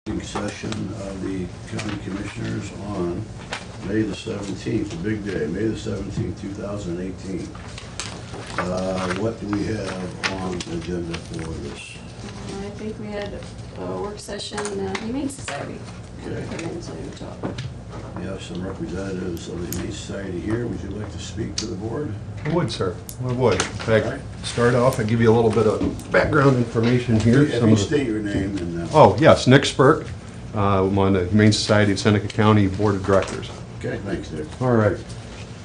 Session of the County Commissioners on May the 17th, a big day, May the 17th, 2018. What do we have on the agenda for this? I think we had a work session, Humane Society. Okay. Come in to talk. We have some representatives of the Humane Society here. Would you like to speak to the board? I would, sir. I would. In fact, start off, I'd give you a little bit of background information here. If you state your name and... Oh, yes, Nick Spurk. I'm on the Humane Society of Seneca County Board of Directors. Okay, thanks, Dick. All right.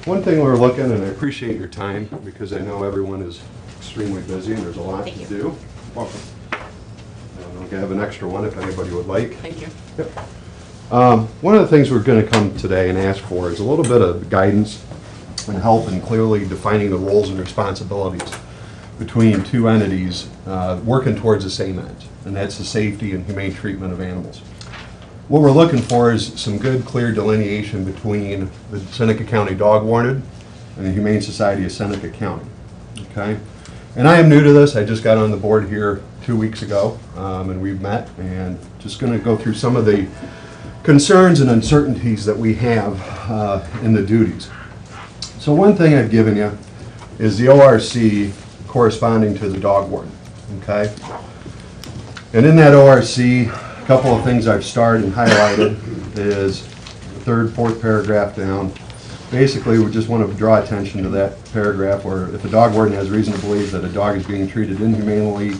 One thing we're looking, and I appreciate your time, because I know everyone is extremely busy and there's a lot to do. Welcome. I have an extra one if anybody would like. Thank you. Yep. One of the things we're going to come today and ask for is a little bit of guidance and help in clearly defining the roles and responsibilities between two entities working towards the same end, and that's the safety and humane treatment of animals. What we're looking for is some good, clear delineation between the Seneca County Dog Warden and the Humane Society of Seneca County. Okay? And I am new to this. I just got on the board here 2 weeks ago, and we've met, and just going to go through some of the concerns and uncertainties that we have in the duties. So one thing I've given you is the ORC corresponding to the dog warden. Okay? And in that ORC, a couple of things I've starred and highlighted is the third, fourth paragraph down. Basically, we just want to draw attention to that paragraph where if a dog warden has reason to believe that a dog is being treated inhumanely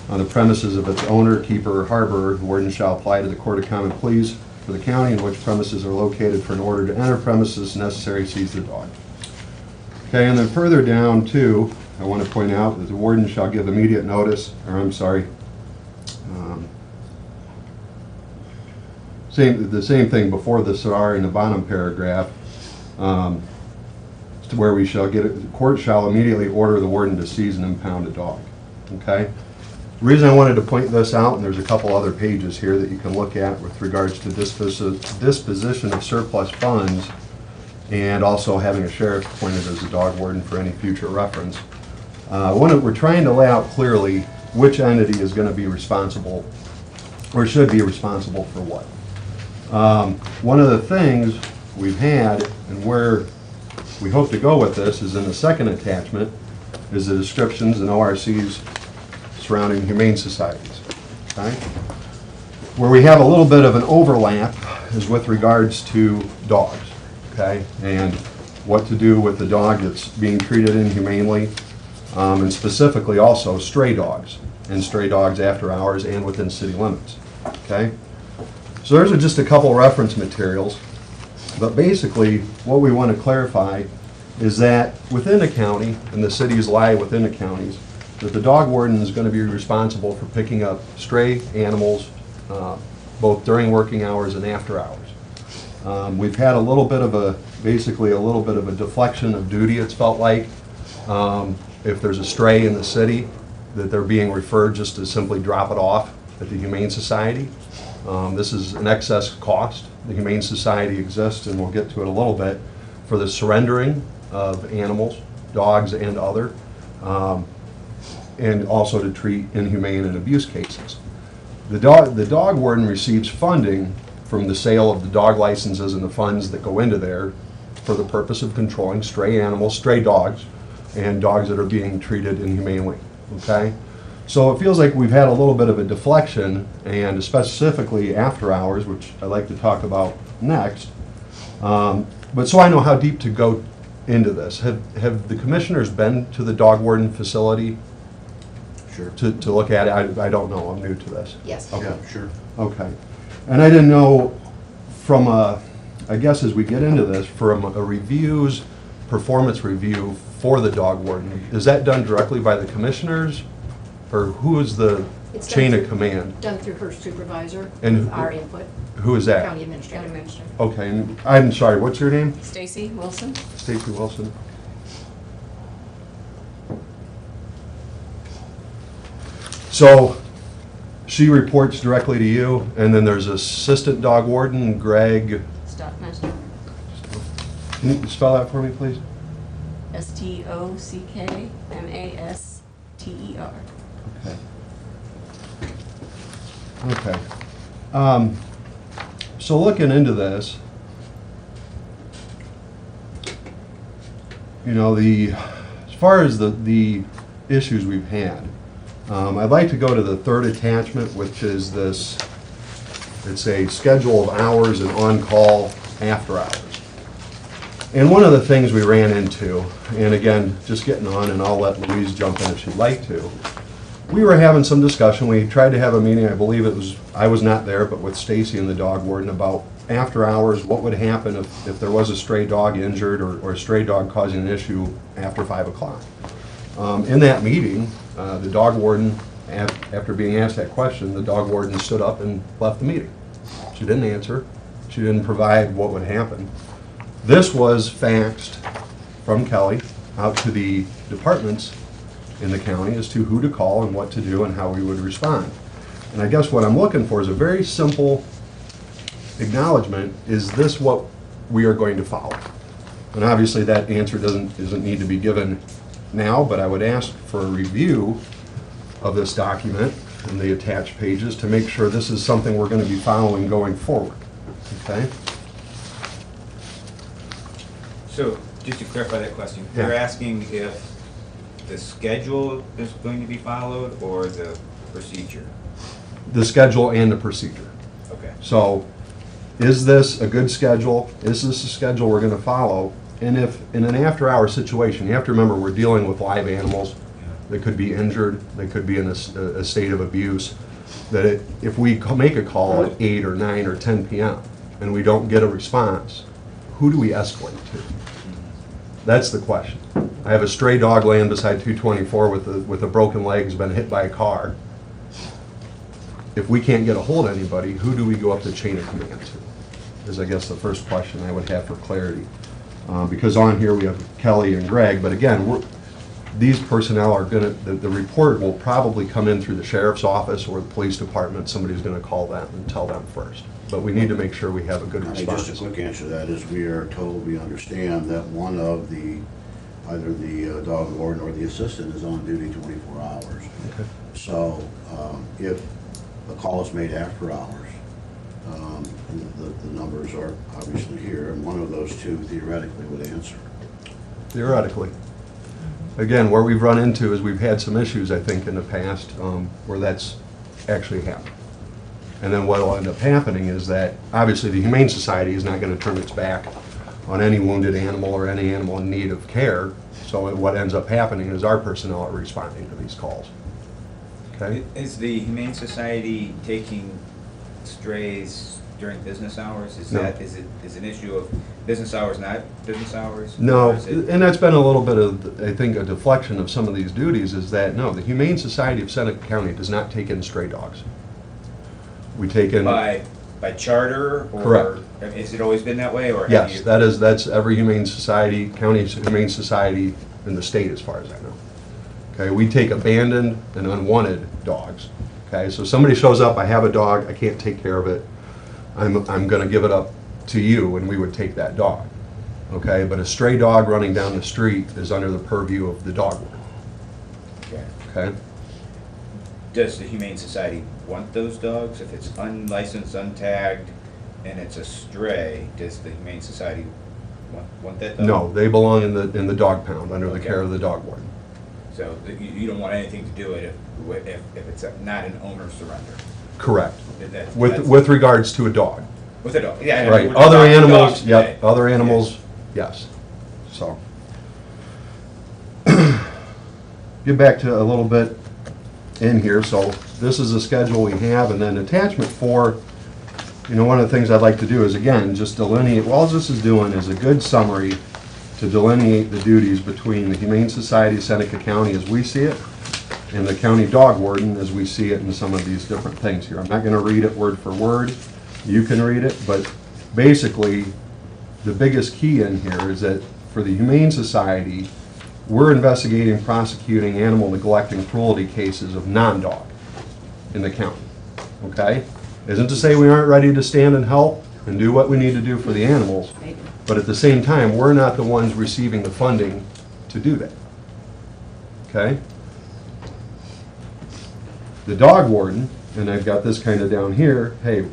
on the premises of its owner, keeper, or harborer, the warden shall apply to the Court of Common Pleas for the county in which premises are located for an order to enter premises necessary to seize the dog. Okay, and then further down too, I want to point out that the warden shall give immediate notice, or I'm sorry, the same thing before this are in the bottom paragraph, to where we shall get it, the court shall immediately order the warden to seize and impound a dog. Okay? The reason I wanted to point this out, and there's a couple other pages here that you can look at with regards to disposition of surplus funds and also having a sheriff appointed as a dog warden for any future reference. We're trying to lay out clearly which entity is going to be responsible or should be responsible for what. One of the things we've had and where we hope to go with this is in the second attachment is the descriptions and ORCs surrounding humane societies. Okay? Where we have a little bit of an overlap is with regards to dogs, okay, and what to do with the dog that's being treated inhumanely, and specifically also stray dogs and stray dogs after hours and within city limits. Okay? So there's just a couple reference materials, but basically what we want to clarify is that within the county, and the cities lie within the counties, that the dog warden is going to be responsible for picking up stray animals both during working hours and after hours. We've had a little bit of a, basically a little bit of a deflection of duty, it's felt like. If there's a stray in the city, that they're being referred just to simply drop it off at the Humane Society. This is an excess cost. The Humane Society exists, and we'll get to it a little bit, for the surrendering of animals, dogs and other, and also to treat inhumane and abuse cases. The dog warden receives funding from the sale of the dog licenses and the funds that go into there for the purpose of controlling stray animals, stray dogs, and dogs that are being treated inhumanely. Okay? So it feels like we've had a little bit of a deflection, and specifically after hours, which I'd like to talk about next. But so I know how deep to go into this. Have the commissioners been to the dog warden facility? Sure. To look at it? I don't know. I'm new to this. Yes. Okay. Yeah, sure. Okay. And I didn't know from a, I guess as we get into this, from a reviews, performance review for the dog warden, is that done directly by the commissioners? Or who is the It's chain done of command? Done through her supervisor, And with our input, Who is that? county administrator. Okay, and I'm sorry, what's your name? Stacy Wilson? Stacy Wilson. So she reports directly to you, and then there's assistant dog warden, Greg. Stockmaster. Can you spell that for me, please? Stockmaster. Okay. Okay. So looking into this, you know, as far as the issues we've had, I'd like to go to the third attachment, which is this, it's a schedule of hours and on-call after hours. And one of the things we ran into, and again, just getting on, and I'll let Louise jump in if she'd like to, we were having some discussion. We tried to have a meeting, I believe it was, I was not there, but with Stacy and the dog warden about after hours, what would happen if there was a stray dog injured or a stray dog causing an issue after 5 o'clock. In that meeting, the dog warden, after being asked that question, the dog warden stood up and left the meeting. She didn't answer. She didn't provide what would happen. This was faxed from Kelly out to the departments in the county as to who to call and what to do and how we would respond. And I guess what I'm looking for is a very simple acknowledgement. Is this what we are going to follow? And obviously that answer doesn't need to be given now, but I would ask for a review of this document and the attached pages to make sure this is something we're going to be following going forward. Okay? So, just to clarify that question, Yeah. you're asking if the schedule is going to be followed or the procedure? The schedule and the procedure. Okay. So, is this a good schedule? Is this a schedule we're going to follow? And if in an after-hour situation, you have to remember we're dealing with live animals. They could be injured. They could be in a state of abuse. That if we make a call at 8 or 9 or 10 p.m. and we don't get a response, who do we escalate to? That's the question. I have a stray dog laying beside 224 with a broken leg, has been hit by a car. If we can't get a hold of anybody, who do we go up the chain of command to? Is I guess the first question I would have for clarity. Because on here we have Kelly and Greg, but again, these personnel are going to, the report will probably come in through the sheriff's office or the police department. Somebody's going to call them and tell them first. But we need to make sure we have a good I mean, response. just a quick answer to that is we are told, we understand that one of the, either the dog warden or the assistant is on duty 24 hours. Okay. So if a call is made after hours, the numbers are obviously here, and one of those two theoretically would answer. Theoretically. Again, where we've run into is we've had some issues, I think, in the past where that's actually happened. And then what will end up happening is that, obviously, the Humane Society is not going to turn its back on any wounded animal or any animal in need of care. So what ends up happening is our personnel are responding to these calls. Okay? Is the Humane Society taking strays during business hours? Is No. that, is it an issue of business hours, not business hours? No, Or is it- and that's been a little bit of, I think, a deflection of some of these duties is that, no, the Humane Society of Seneca County does not take in stray dogs. We take in, By charter? Or Correct. has it always been that way, or? have yes, you- that's every Humane Society, county Humane Society in the state as far as I know. Okay, we take abandoned and unwanted dogs. Okay, so somebody shows up, I have a dog, I can't take care of it, I'm gonna give it up to you, and we would take that dog. Okay, but a stray dog running down the street is under the purview of the dog warden. Okay. Okay? Does the Humane Society want those dogs? If it's unlicensed, untagged, and it's a stray, does the Humane Society want that dog? No, they belong in the dog pound, under the Okay. care of the dog warden. So you don't want anything to do with it if it's not an owner surrender? Correct. That's- With regards to a dog. With a dog, yeah. I mean, Right, we're other talking animals, dogs yep, today. other animals, yes. So. Get back to a little bit in here, so this is the schedule we have, and then attachment 4, you know, one of the things I'd like to do is, again, just delineate, all this is doing is a good summary to delineate the duties between the Humane Society of Seneca County as we see it, and the county dog warden as we see it in some of these different things here. I'm not gonna read it word for word, you can read it, but basically, the biggest key in here is that for the Humane Society, we're investigating, prosecuting animal neglect and cruelty cases of non-dog in the county, okay? Isn't to say we aren't ready to stand and help and do what we need to do for the animals, but at the same time, we're not the ones receiving the funding to do that, okay? The dog warden and I've got this kind of down here, hey,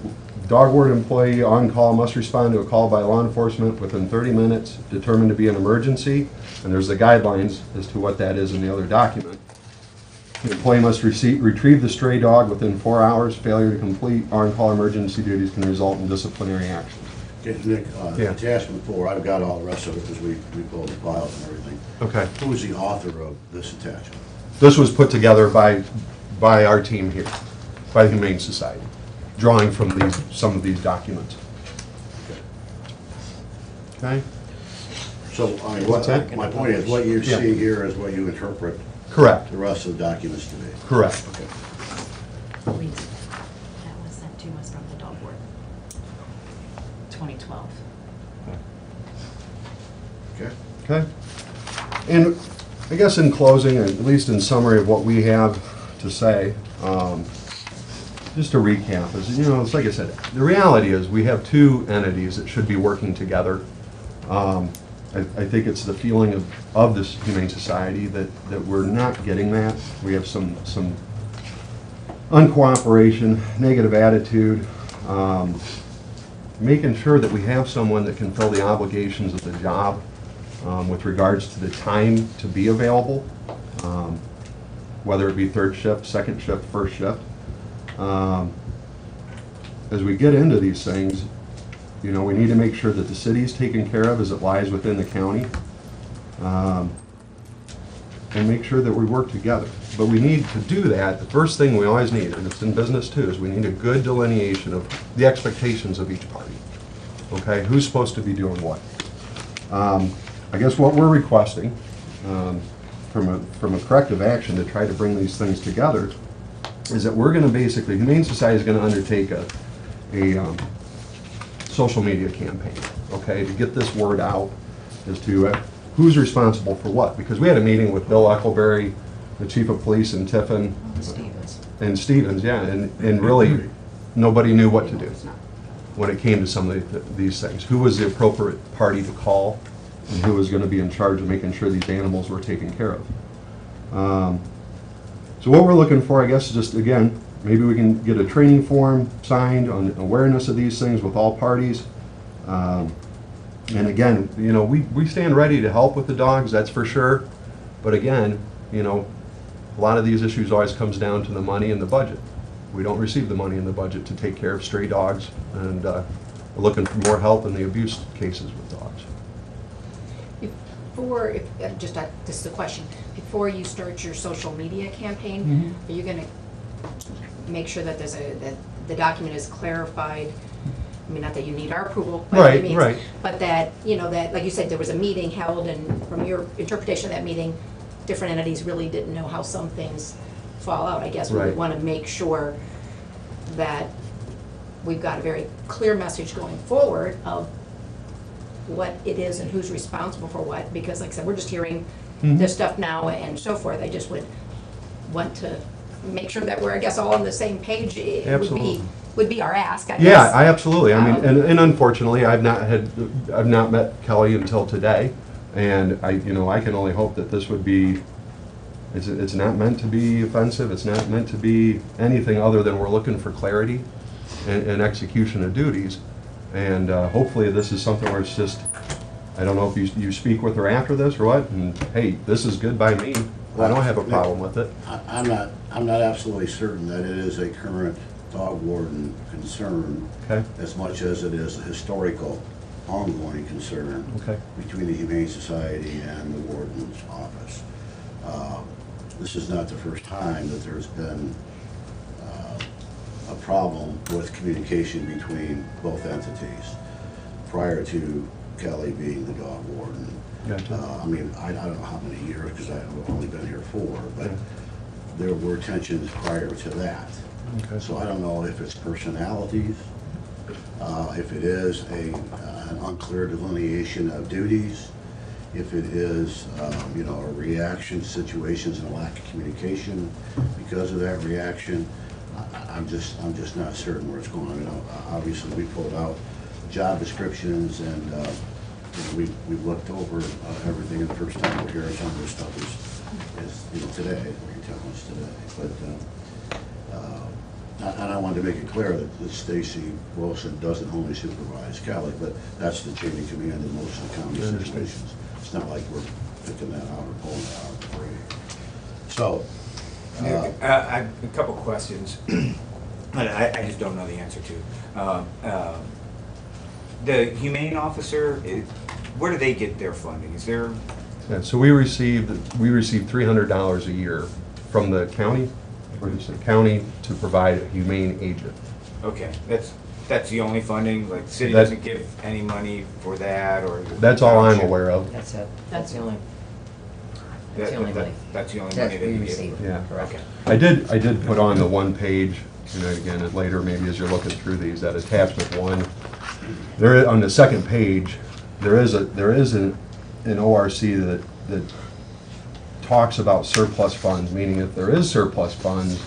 dog ward employee on call must respond to a call by law enforcement within 30 minutes, determined to be an emergency, and there's the guidelines as to what that is in the other document. The employee must retrieve the stray dog within 4 hours. Failure to complete on-call emergency duties can result in disciplinary action. Okay, Nick, Yeah. attachment 4, I've got all the rest of it because we pulled the files and everything. Okay. Who is the author of this attachment? This was put together by our team here, by the Humane Society, drawing from some of these documents. Okay? So, I mean, What's that? my point is, what you're Yeah. seeing here is what you interpret Correct, the rest of the documents to be. correct. Okay. Wait, that was sent to us from the dog board. 2012. Okay? Okay? And I guess in closing, at least in summary of what we have to say, just to recap, is, you know, it's like I said, the reality is we have two entities that should be working together. I think it's the feeling of this Humane Society that we're not getting that. We have some uncooperation, negative attitude, making sure that we have someone that can fill the obligations of the job with regards to the time to be available, whether it be third shift, second shift, first shift. As we get into these things, you know, we need to make sure that the city's taken care of as it lies within the county, and make sure that we work together. But we need to do that, the first thing we always need, and it's in business too, is we need a good delineation of the expectations of each party. Okay, who's supposed to be doing what? I guess what we're requesting from a corrective action to try to bring these things together is that we're going to basically, Humane Society is going to undertake a social media campaign, okay, to get this word out as to who's responsible for what. Because we had a meeting with Bill Eckleberry, the chief of police, and Tiffin. And Stevens, yeah, and really, nobody knew what to do when it came to some of these things. Who was the appropriate party to call, and who was going to be in charge of making sure these animals were taken care of. So what we're looking for, I guess, is just, again, maybe we can get a training form signed on awareness of these things with all parties. And again, you know, we stand ready to help with the dogs, that's for sure. But again, you know, a lot of these issues always comes down to the money and the budget. We don't receive the money in the budget to take care of stray dogs, and we're looking for more help in the abuse cases with dogs. This is a question, before you start your social media campaign, are you gonna make sure that that the document is clarified? I mean, not that you need our approval by any means. Right. But that, you know, that, like you said, there was a meeting held, and from your interpretation of that meeting, different entities really didn't know how some things fall out. I guess we Right. would wanna make sure that we've got a very clear message going forward of what it is and who's responsible for what, because like I said, we're just hearing this stuff now and so forth. I just would want to make sure that we're, I guess, all on the same page. It Absolutely. would be our ask, I guess. Yeah, I absolutely. I mean, and unfortunately, I've not met Kelly until today, and I can only hope that this would be. It's not meant to be offensive. It's not meant to be anything other than we're looking for clarity and execution of duties, and hopefully this is something where it's just. I don't know if you speak with her after this or what, and hey, this is good by me. I don't have a problem with it. I'm not absolutely certain that it is a current dog warden concern Okay. as much as it is a historical, ongoing concern Okay. between the Humane Society and the warden's office. This is not the first time that there's been a problem with communication between both entities prior to Kelly being the dog warden. Gotcha. I mean, I don't know how many years, because I've only been here 4, but Yeah. there were tensions prior to that. Okay. So I don't know if it's personalities, if it is an unclear delineation of duties, if it is, a reaction to situations and a lack of communication because of that reaction. I'm just not certain where it's going. I mean, obviously, we pulled out job descriptions, and we looked over everything the first time we're here, and some of this stuff is today, what you're telling us today. But And I wanted to make it clear that Stacy Wilson doesn't only supervise Kelly, but that's the chain of command in most of the county I understand. situations. It's not like we're picking that out or pulling that out for you. So, A couple questions, I just don't know the answer to. The humane officer, where do they get their funding? Is there, Yeah, so we received $300 a year from the county, or is it county, to provide a humane agent. okay, that's the only funding? Like, the city That- doesn't give any money for that, or? That's all I'm aware of. That's it. That's the only, that's the only money. That's the only money That that we you get? receive. Yeah. Correct. Okay. I did put on the one page, again, later, maybe as you're looking through these, that attachment one. There, on the second page, there is an ORC that talks about surplus funds, meaning if there is surplus funds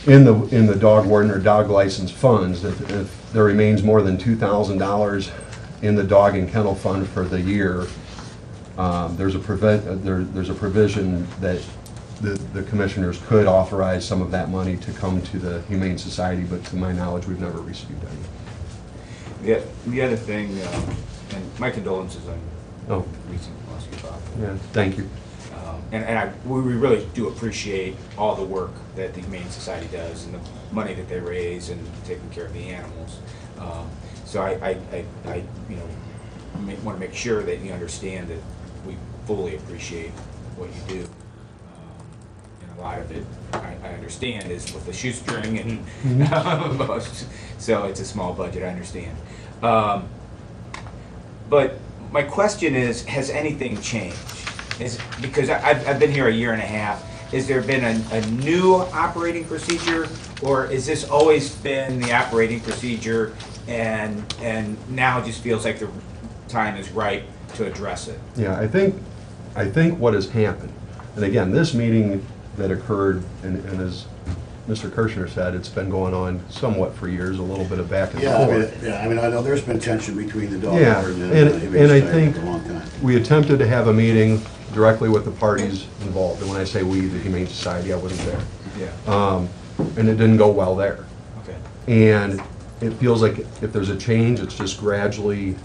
in the dog warden or dog license funds, if there remains more than $2,000 in the dog and kennel fund for the year, there's a provision that the commissioners could authorize some of that money to come to the Humane Society, but to my knowledge, we've never received any. The other thing, and my condolences on Oh, recent loss of your father. yeah, thank you. We really do appreciate all the work that the Humane Society does and the money that they raise and taking care of the animals. So I want to make sure that you understand that we fully appreciate what you do. And a lot of it, I understand, is with the shoestring and most, so it's a small budget, I understand. But my question is, has anything changed? Because I've been here a year and a half. Has there been a new operating procedure, or has this always been the operating procedure and now it just feels like the time is right to address it? Yeah, I think what has happened, and again, this meeting that occurred, and as Mr. Kirshner said, it's been going on somewhat for years, a little bit of back and forth. I know there's been tension between the dog Yeah, warden and and the Humane I Society think for a long time. we attempted to have a meeting directly with the parties involved, and when I say we, the Humane Society, I wasn't there. Yeah. And it didn't go well there. Okay. And it feels like if there's a change, it's just gradually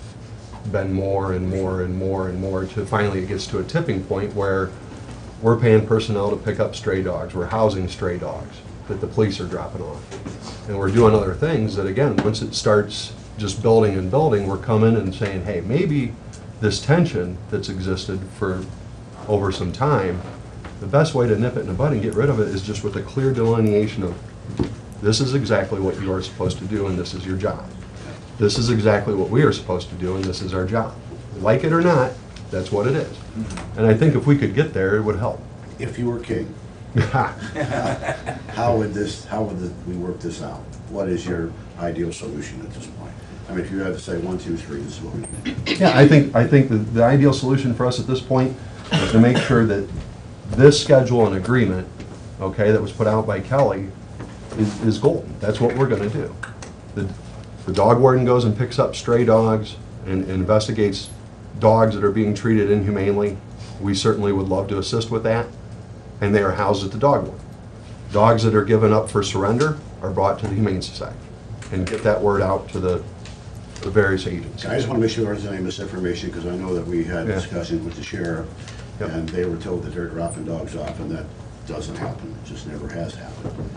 been more and more and more and more, to finally it gets to a tipping point where we're paying personnel to pick up stray dogs, we're housing stray dogs that the police are dropping off. And we're doing other things that, again, once it starts just building and building, we're coming and saying, hey, maybe this tension that's existed for over some time, the best way to nip it in the bud and get rid of it is just with a clear delineation of, this is exactly what you are supposed to do and this is your job. This is exactly what we are supposed to do and this is our job. Like it or not, that's what it is. And I think if we could get there, it would help. If you were king, how would we work this out? What is your ideal solution at this point? I mean, if you had to say 1, 2, 3, this is what we do. Yeah, I think the ideal solution for us at this point is to make sure that this schedule and agreement, okay, that was put out by Kelly is golden. That's what we're gonna do. The dog warden goes and picks up stray dogs and investigates dogs that are being treated inhumanely. We certainly would love to assist with that, and they are housed at the dog warden. Dogs that are given up for surrender are brought to the Humane Society and get that word out to the various agencies. I just want to make sure there's any misinformation, because I know that we had Yeah. discussions with the sheriff, Yep. and they were told that they're dropping dogs off, and that doesn't happen. It just never has happened.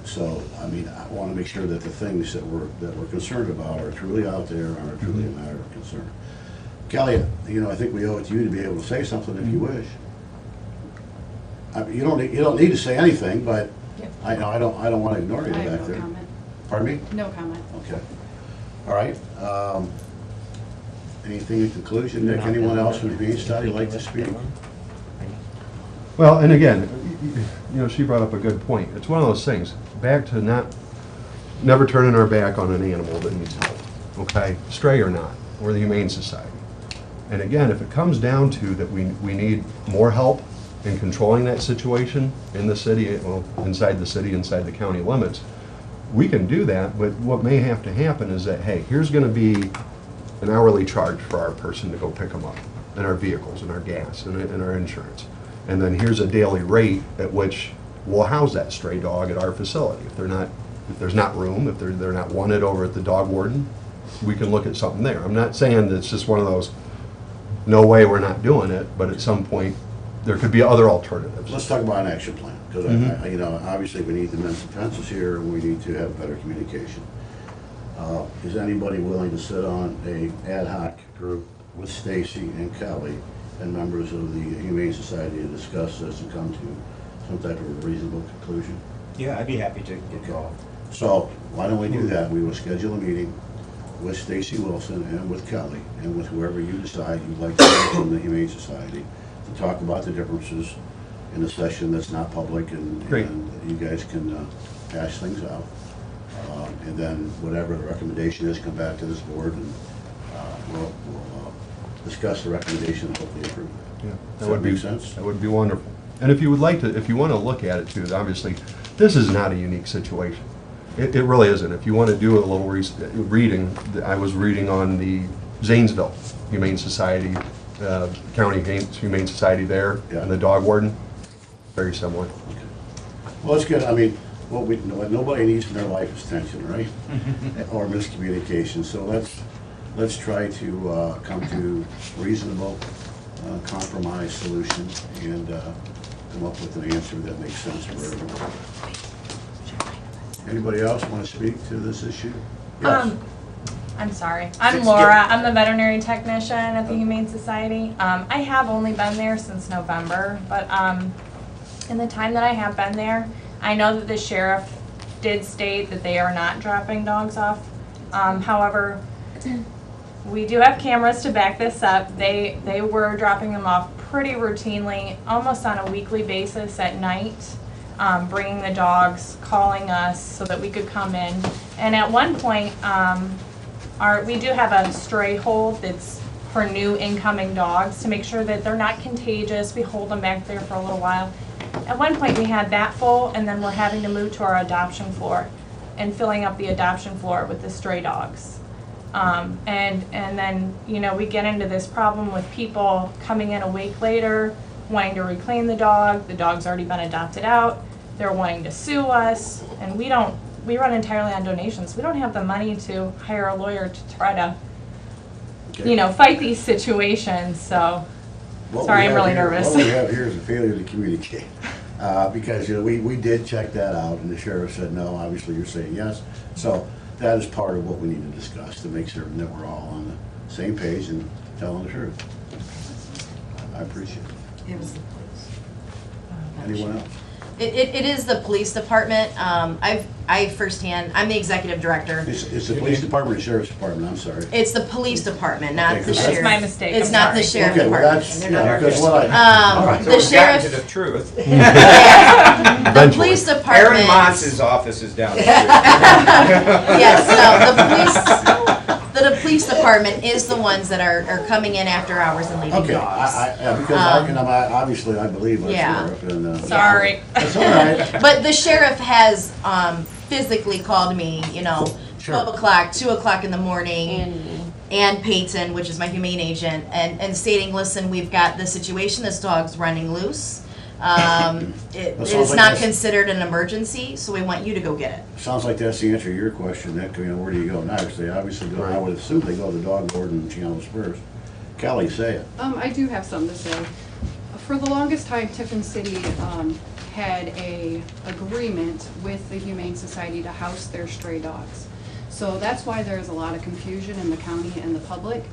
So, I mean, I want to make sure that the things that we're concerned about are truly out there and are truly a matter of concern. Kelly, I think we owe it to you to be able to say something if you wish. You don't need to say anything, but Yep. I don't want to ignore you I back have no there. comment. Pardon me? No comment. Okay. All right. Anything in conclusion, Nick? Anyone else from the Humane Society like to speak? Well, and again, she brought up a good point. It's one of those things, back to never turning our back on an animal that needs help, okay? Stray or not, we're the Humane Society. And again, if it comes down to that we need more help in controlling that situation in the city, well, inside the city, inside the county limits, we can do that, but what may have to happen is that, hey, here's gonna be an hourly charge for our person to go pick them up, and our vehicles, and our gas, and our insurance. And then here's a daily rate at which we'll house that stray dog at our facility. If there's not room, if they're not wanted over at the dog warden, we can look at something there. I'm not saying that it's just one of those, no way, we're not doing it, but at some point, there could be other alternatives. Let's talk about an action plan, because you know, obviously we need to mend some fences here, and we need to have better communication. Is anybody willing to sit on a ad hoc group with Stacy and Kelly and members of the Humane Society to discuss this and come to some type of a reasonable conclusion? Yeah, I'd be happy to get involved. So why don't we do that? We will schedule a meeting with Stacy Wilson and with Kelly and with whoever you decide you'd like to hear from the Humane Society to talk about the differences in a session that's not public, and Great. you guys can hash things out. And then whatever the recommendation is, come back to this board, and we'll discuss the recommendation and hopefully approve it. Yeah, Does that make sense? That would be wonderful. And if you would like to, if you want to look at it too, obviously, this is not a unique situation. It really isn't. If you want to do a little reading, I was reading on the Zanesville Humane Society, County Humane Society there, Yeah. and the dog warden, very similar. Well, it's good. I mean, what nobody needs in their life is tension, right? Or miscommunication. So let's try to come to reasonable compromise solution and come up with an answer that makes sense for everyone. Anybody else want to speak to this issue? Yes. I'm sorry. I'm Laura. I'm the veterinary technician at the Humane Society. I have only been there since November, but in the time that I have been there, I know that the sheriff did state that they are not dropping dogs off. However, we do have cameras to back this up. They were dropping them off pretty routinely, almost on a weekly basis at night, bringing the dogs, calling us so that we could come in. And at one point, we do have a stray hold that's for new incoming dogs to make sure that they're not contagious. We hold them back there for a little while. At one point, we had that full, and then we're having to move to our adoption floor and filling up the adoption floor with the stray dogs. And then, you know, we get into this problem with people coming in a week later, wanting to reclaim the dog. The dog's already been adopted out. They're wanting to sue us, and we run entirely on donations. We don't have the money to hire a lawyer to try to, you know, fight these situations, so. What Sorry, we I'm have really here- nervous. What we have here is a failure to communicate. Because, you know, we did check that out, and the sheriff said no. Obviously, you're saying yes. So that is part of what we need to discuss to make certain that we're all on the same page and telling the truth. I appreciate it. It was the police. Anyone else? It is the police department. I firsthand, I'm the executive director. It's the police department or sheriff's department, I'm sorry. It's the police department, not Okay, the 'cause sheriff. That's my mistake, It's I'm not sorry. the sheriff Okay, well, department. that's, They're yeah, not because ours. what I, All right, so The we've gotten to sheriff- the truth. The Eventually. police Aaron department. Moss's office is down the street. Yes, no, the police department is the ones that are coming in after hours and leaving okay, dogs. obviously I believe our Yeah. sheriff and. Sorry. That's all right. But the sheriff has physically called me, you know, Sure. 12 o'clock, 2 o'clock in the morning. And me. And Peyton, which is my humane agent, and stating, listen, we've got the situation, this dog's running loose. It That sounds is like not this- considered an emergency, so we want you to go get it. Sounds like that's the answer to your question, that, you know, where do you go next? They obviously go, I would assume they go to the dog warden and channels first. Kelly, say it. I do have something to say. For the longest time, Tiffin City had a agreement with the Humane Society to house their stray dogs. So that's why there's a lot of confusion in the county and the public,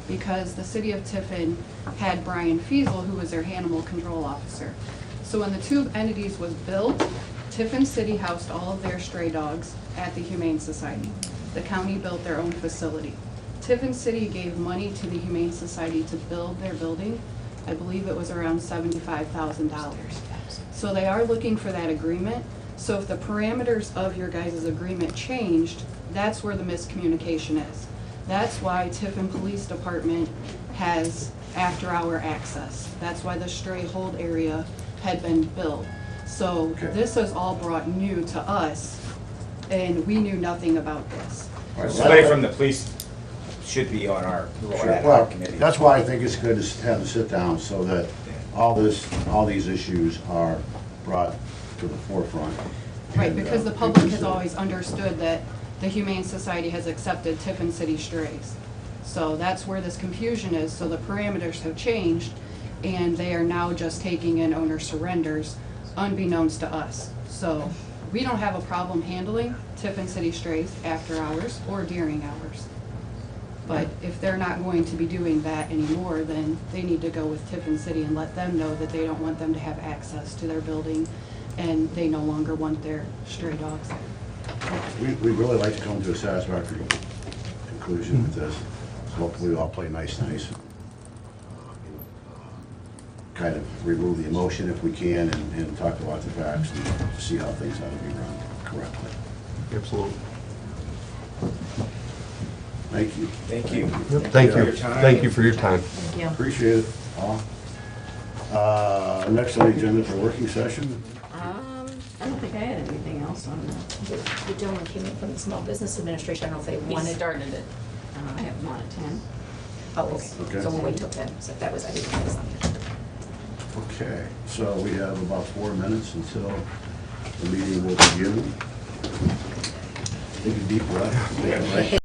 because the city of Tiffin had Brian Fiesel, who was their animal control officer. So when the two entities was built, Tiffin City housed all of their stray dogs at the Humane Society. The county built their own facility. Tiffin City gave money to the Humane Society to build their building. I believe it was around $75,000. So they are looking for that agreement. So if the parameters of your guys' agreement changed, that's where the miscommunication is. That's why Tiffin Police Department has after-hour access. That's why the stray hold area had been built. So Okay. this is all brought new to us, and we knew nothing about this. All right, Somebody from the police should be on our little Sure. ad Well, hoc committee. that's why I think it's good to have them sit down so that all these issues are brought to the forefront. Right, And, because the think public it's, has always understood that the Humane Society has accepted Tiffin City strays. So that's where this confusion is, so the parameters have changed, and they are now just taking in owner surrenders unbeknownst to us. So we don't have a problem handling Tiffin City strays after hours or during hours. But if they're not going to be doing that anymore, then they need to go with Tiffin City and let them know that they don't want them to have access to their building, and they no longer want their stray dogs there. We'd really like to come to a satisfactory conclusion with this. So hopefully we all play nice, kind of remove the emotion if we can, and talk about the facts and see how things ought to be run correctly. Absolutely. Thank you. Thank you. Thank you. Thank you for your time. Thank you. Appreciate it all. Next on the agenda for working session, I don't think I had anything else on that. The gentleman came in from the Small Business Administration, I don't know if they He wanted. started it. I have him on at 10. Oh, okay, Okay. so we'll wait till then, so that was, I didn't have this on there. okay, so we have about 4 minutes until the meeting will begin. Take a deep breath, take a break.